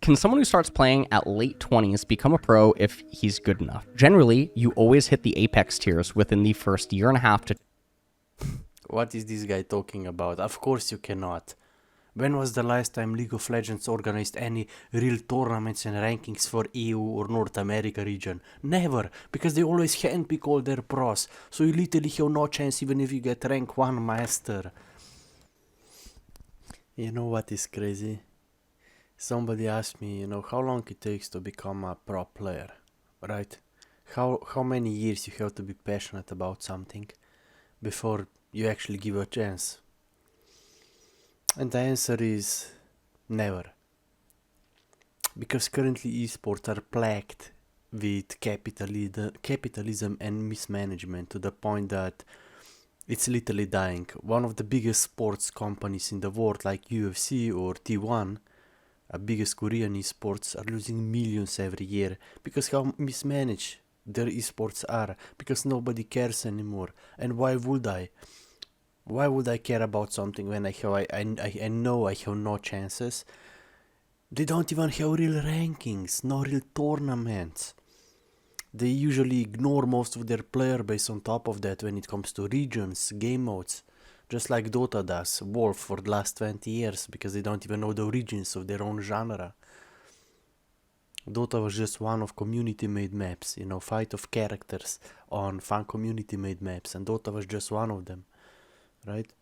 Can someone who starts playing at late 20s become a pro if he's good enough? Generally, you always hit the apex tiers within the first year and a half to... What is this guy talking about? Of course you cannot. When was the last time League of Legends organized any real tournaments and rankings for EU or North America region? Never, because they always handpick all their pros, so you literally have no chance even if you get rank 1 master. You know what is crazy? Somebody asked me, how long it takes to become a pro player, right? How many years you have to be passionate about something before you actually give a chance? And the answer is never. Because currently esports are plagued with capitalism and mismanagement to the point that it's literally dying. One of the biggest sports companies in the world, like UFC or T1, a biggest Korean esports, are losing millions every year because how mismanaged their esports are, because nobody cares anymore. And why would I? Why would I care about something when I know I have no chances? They don't even have real rankings, no real tournaments. They usually ignore most of their player base on top of that when it comes to regions, game modes. Just like Dota does, Wolf for the last 20 years, because they don't even know the origins of their own genre. Dota was just one of community-made maps, fight of characters on fun community-made maps, and Dota was just one of them, right?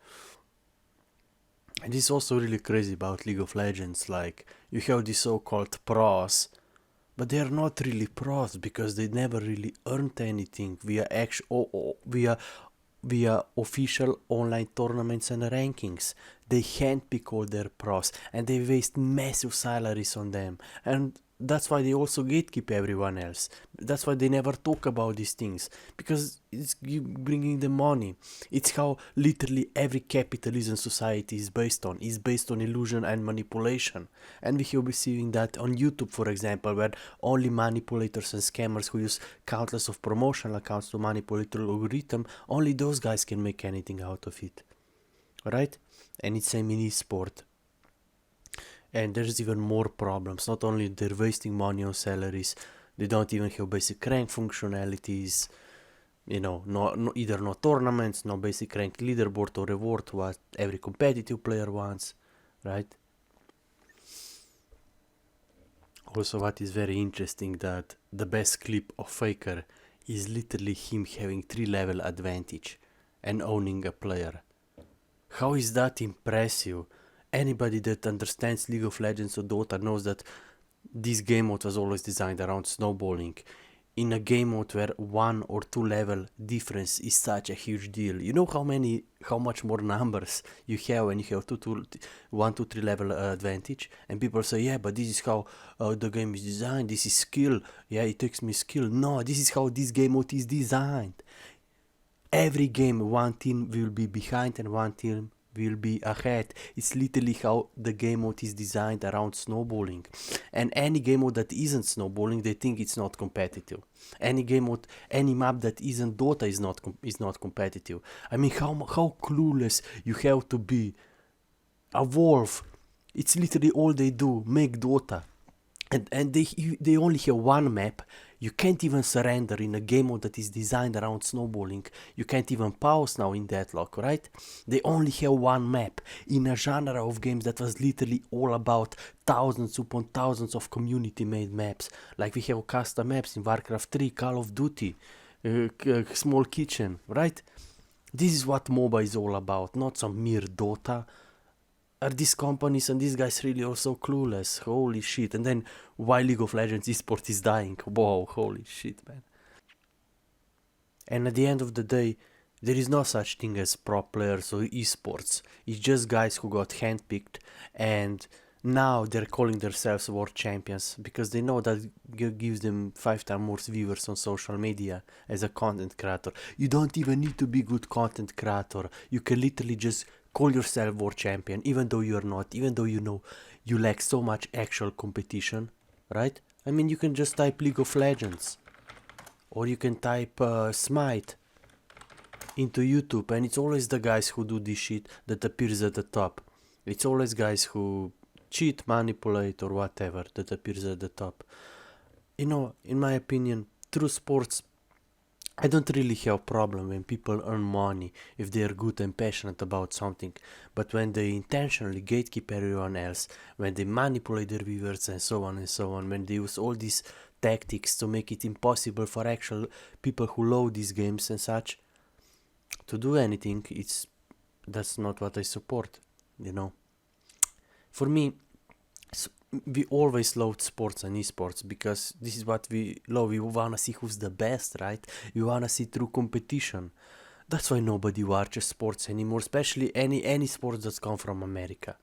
And this is also really crazy about League of Legends, like, you have these so-called pros, but they are not really pros because they never really earned anything via official online tournaments and rankings. They handpick all their pros and they waste massive salaries on them, and that's why they also gatekeep everyone else. That's why they never talk about these things, because it's bringing them money. It's how literally every capitalism society is based on illusion and manipulation. And we have been seeing that on YouTube, for example, where only manipulators and scammers who use countless of promotional accounts to manipulate the algorithm, only those guys can make anything out of it, right? And it's same in esport. And there's even more problems. Not only they're wasting money on salaries, they don't even have basic rank functionalities. Either no tournaments, no basic rank leaderboard or reward what every competitive player wants, right? Also, what is very interesting that the best clip of Faker is literally him having 3-level advantage and owning a player. How is that impressive? Anybody that understands League of Legends or Dota knows that this game mode was always designed around snowballing. In a game mode where 1 or 2 level difference is such a huge deal. You know how much more numbers you have when you have 1, 2, 3 level advantage? And people say, yeah, but this is how the game is designed, this is skill. Yeah, it takes me skill. No, this is how this game mode is designed. Every game, one team will be behind and one team will be ahead. It's literally how the game mode is designed around snowballing. And any game mode that isn't snowballing, they think it's not competitive. Any game mode, any map that isn't Dota is not competitive. I mean, how clueless you have to be. A Wolf, it's literally all they do, make Dota. And they only have one map. You can't even surrender in a game mode that is designed around snowballing. You can't even pause now in Deadlock, right? They only have one map in a genre of games that was literally all about thousands upon thousands of community-made maps. Like we have custom maps in Warcraft 3, Call of Duty, Small Kitchen, right? This is what MOBA is all about, not some mere Dota. Are these companies and these guys really are so clueless? Holy shit. And then why League of Legends esports is dying? Whoa, holy shit, man. And at the end of the day, there is no such thing as pro players or esports. It's just guys who got handpicked, and now they're calling themselves world champions because they know that gives them 5 times more viewers on social media as a content creator. You don't even need to be good content creator. You can literally just call yourself world champion, even though you're not, even though you know you lack so much actual competition, right? I mean, you can just type League of Legends, or you can type smite into YouTube, and it's always the guys who do this shit that appears at the top. It's always guys who cheat, manipulate, or whatever that appears at the top. In my opinion, through sports, I don't really have a problem when people earn money if they are good and passionate about something, but when they intentionally gatekeep everyone else, when they manipulate their viewers and so on, when they use all these tactics to make it impossible for actual people who love these games and such to do anything, that's not what I support, For me, we always loved sports and esports because this is what we love. We wanna see who's the best, right? We wanna see true competition. That's why nobody watches sports anymore, especially any sports that come from America.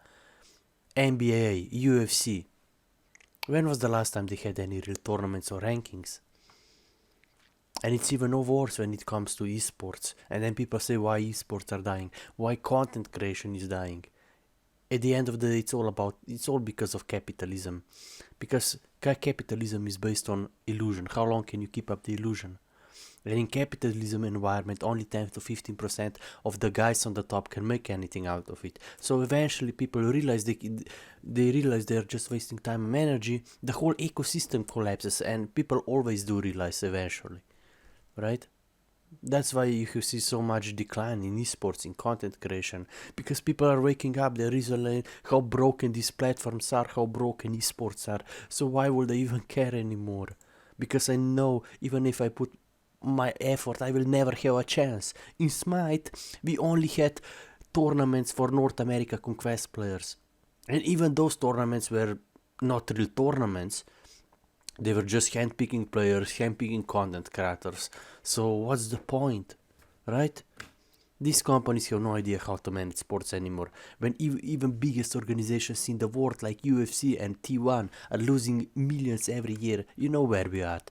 NBA, UFC. When was the last time they had any real tournaments or rankings? And it's even worse when it comes to esports. And then people say why esports are dying, why content creation is dying. At the end of the day, it's all because of capitalism. Because capitalism is based on illusion. How long can you keep up the illusion? And in capitalism environment, only 10 to 15% of the guys on the top can make anything out of it. So eventually people realize they realize they're just wasting time and energy. The whole ecosystem collapses, and people always do realize eventually, right? That's why you see so much decline in esports, in content creation, because people are waking up, they realize how broken these platforms are, how broken esports are. So why would they even care anymore? Because I know even if I put my effort, I will never have a chance. In Smite, we only had tournaments for North America Conquest players. And even those tournaments were not real tournaments. They were just handpicking players, handpicking content creators. So what's the point, right? These companies have no idea how to manage sports anymore. When even biggest organizations in the world like UFC and T1 are losing millions every year, you know where we are at.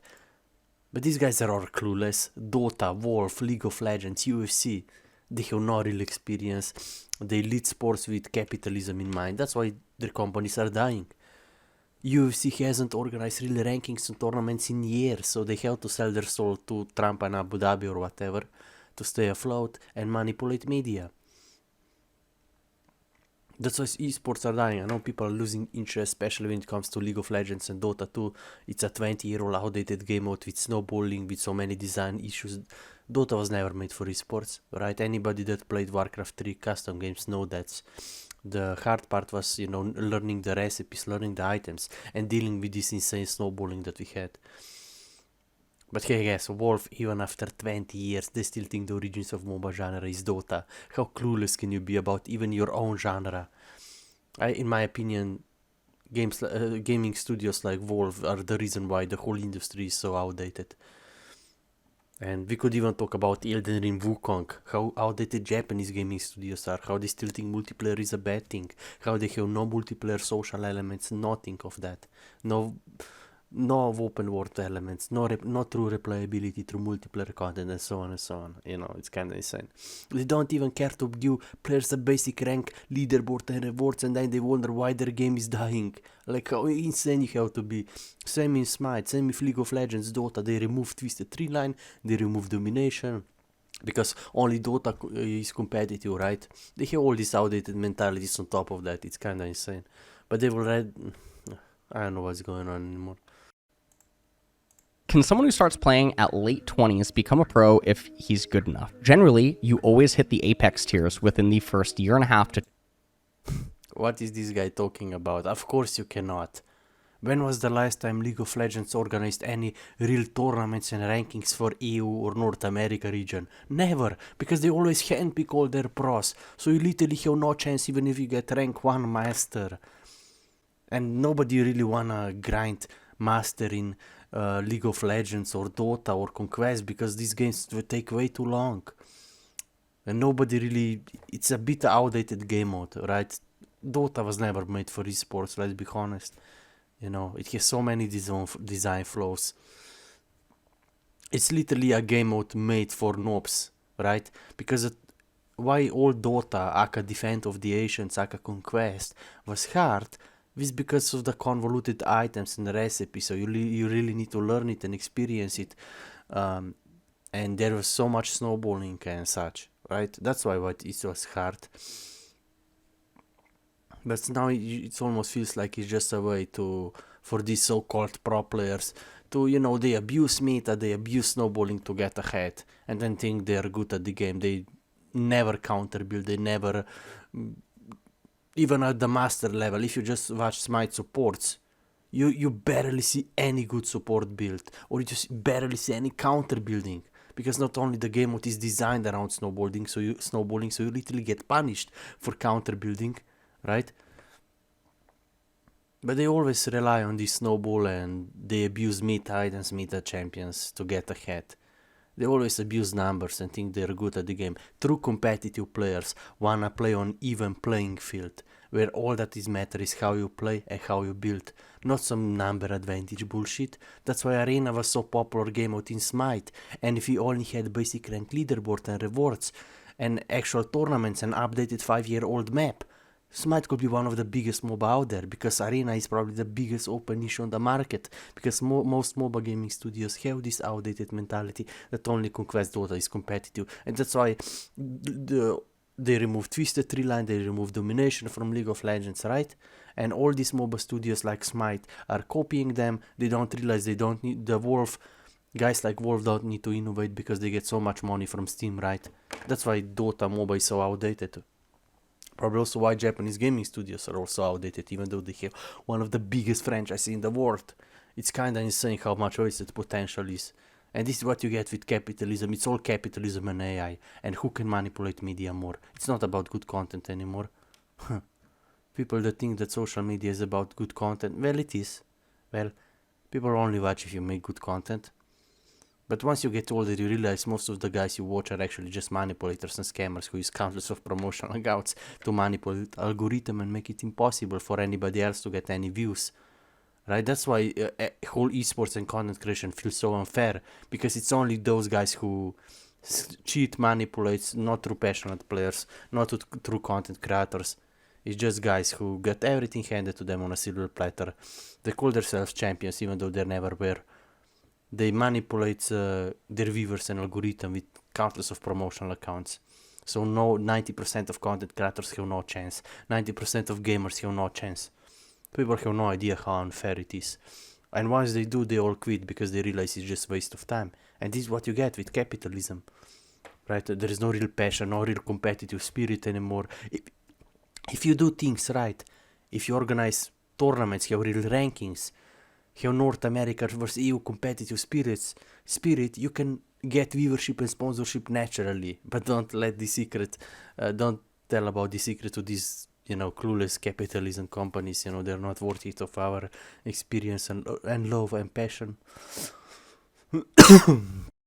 But these guys are all clueless. DOTA, Wolf, League of Legends, UFC. They have no real experience. They lead sports with capitalism in mind. That's why their companies are dying. UFC hasn't organized real rankings and tournaments in years, so they have to sell their soul to Trump and Abu Dhabi or whatever to stay afloat and manipulate media. That's why esports are dying. I know people are losing interest, especially when it comes to League of Legends and Dota 2. It's a 20-year-old outdated game mode with snowballing, with so many design issues. Dota was never made for esports, right? Anybody that played Warcraft 3 custom games know that. The hard part was, learning the recipes, learning the items, and dealing with this insane snowballing that we had. But hey guys, Wolf, even after 20 years, they still think the origins of MOBA genre is Dota. How clueless can you be about even your own genre? In my opinion, gaming studios like Wolf are the reason why the whole industry is so outdated. And we could even talk about Elden Ring Wukong, how outdated Japanese gaming studios are, how they still think multiplayer is a bad thing, how they have no multiplayer social elements, nothing of that. No open world elements, no true replayability through multiplayer content, and so on and so on. It's kind of insane. They don't even care to give players a basic rank, leaderboard, and rewards, and then they wonder why their game is dying. Like how insane you have to be. Same in Smite, same with League of Legends, Dota. They removed Twisted Tree Line, they removed Domination. Because only Dota is competitive, right? They have all these outdated mentalities on top of that. It's kind of insane. But they've already... I don't know what's going on anymore. Can someone who starts playing at late 20s become a pro if he's good enough? Generally, you always hit the apex tiers within the first year and a half to... What is this guy talking about? Of course you cannot. When was the last time League of Legends organized any real tournaments and rankings for EU or North America region? Never, because they always handpick all their pros. So you literally have no chance even if you get rank 1 master. And nobody really wanna grind master in League of Legends or Dota or Conquest because these games will take way too long. And nobody really... It's a bit outdated game mode, right? Dota was never made for esports, let's be honest. It has so many design flaws. It's literally a game mode made for noobs, right? Because why all Dota, aka Defense of the Ancients, aka Conquest, was hard is because of the convoluted items and the recipes. So you really need to learn it and experience it. And there was so much snowballing and such, right? That's why it was hard. But now it almost feels like it's just a way for these so-called pro players to, they abuse meta, they abuse snowballing to get ahead, and then think they're good at the game. They never counter build, they never, even at the master level, if you just watch smite supports, you barely see any good support build, or you just barely see any counter building. Because not only the game mode is designed around snowballing, so you literally get punished for counter building, right? But they always rely on this snowball, and they abuse meta items, meta champions to get ahead. They always abuse numbers and think they're good at the game. True competitive players wanna play on even playing field, where all that is matter is how you play and how you build, not some number advantage bullshit. That's why Arena was so popular game mode in Smite, and if you only had basic rank leaderboard and rewards, and actual tournaments and updated 5-year-old map, Smite could be one of the biggest MOBA out there, because Arena is probably the biggest open niche on the market, because most MOBA gaming studios have this outdated mentality that only Conquest Dota is competitive, and that's why they removed Twisted Tree Line, they removed Domination from League of Legends, right? And all these MOBA studios like Smite are copying them. They don't realize they don't need guys like Wolf don't need to innovate because they get so much money from Steam, right? That's why Dota MOBA is so outdated. Probably also why Japanese gaming studios are also outdated, even though they have one of the biggest franchises in the world. It's kinda insane how much wasted potential is. And this is what you get with capitalism. It's all capitalism and AI. And who can manipulate media more? It's not about good content anymore. People that think that social media is about good content, well, it is. Well, people only watch if you make good content. But once you get older, you realize most of the guys you watch are actually just manipulators and scammers who use countless of promotional accounts to manipulate algorithm and make it impossible for anybody else to get any views. Right? That's why whole esports and content creation feels so unfair, because it's only those guys who cheat, manipulates, not through passionate players, not through content creators. It's just guys who get everything handed to them on a silver platter. They call themselves champions even though they never were. They manipulate their viewers and algorithm with countless of promotional accounts. So 90% of content creators have no chance. 90% of gamers have no chance. People have no idea how unfair it is. And once they do, they all quit because they realize it's just a waste of time. And this is what you get with capitalism. Right? There is no real passion, no real competitive spirit anymore. If you do things right, if you organize tournaments, have real rankings, have North America versus EU competitive spirit, you can get viewership and sponsorship naturally. But don't let the secret, don't tell about the secret to these, clueless capitalism companies. They're not worth it of our experience and love and passion.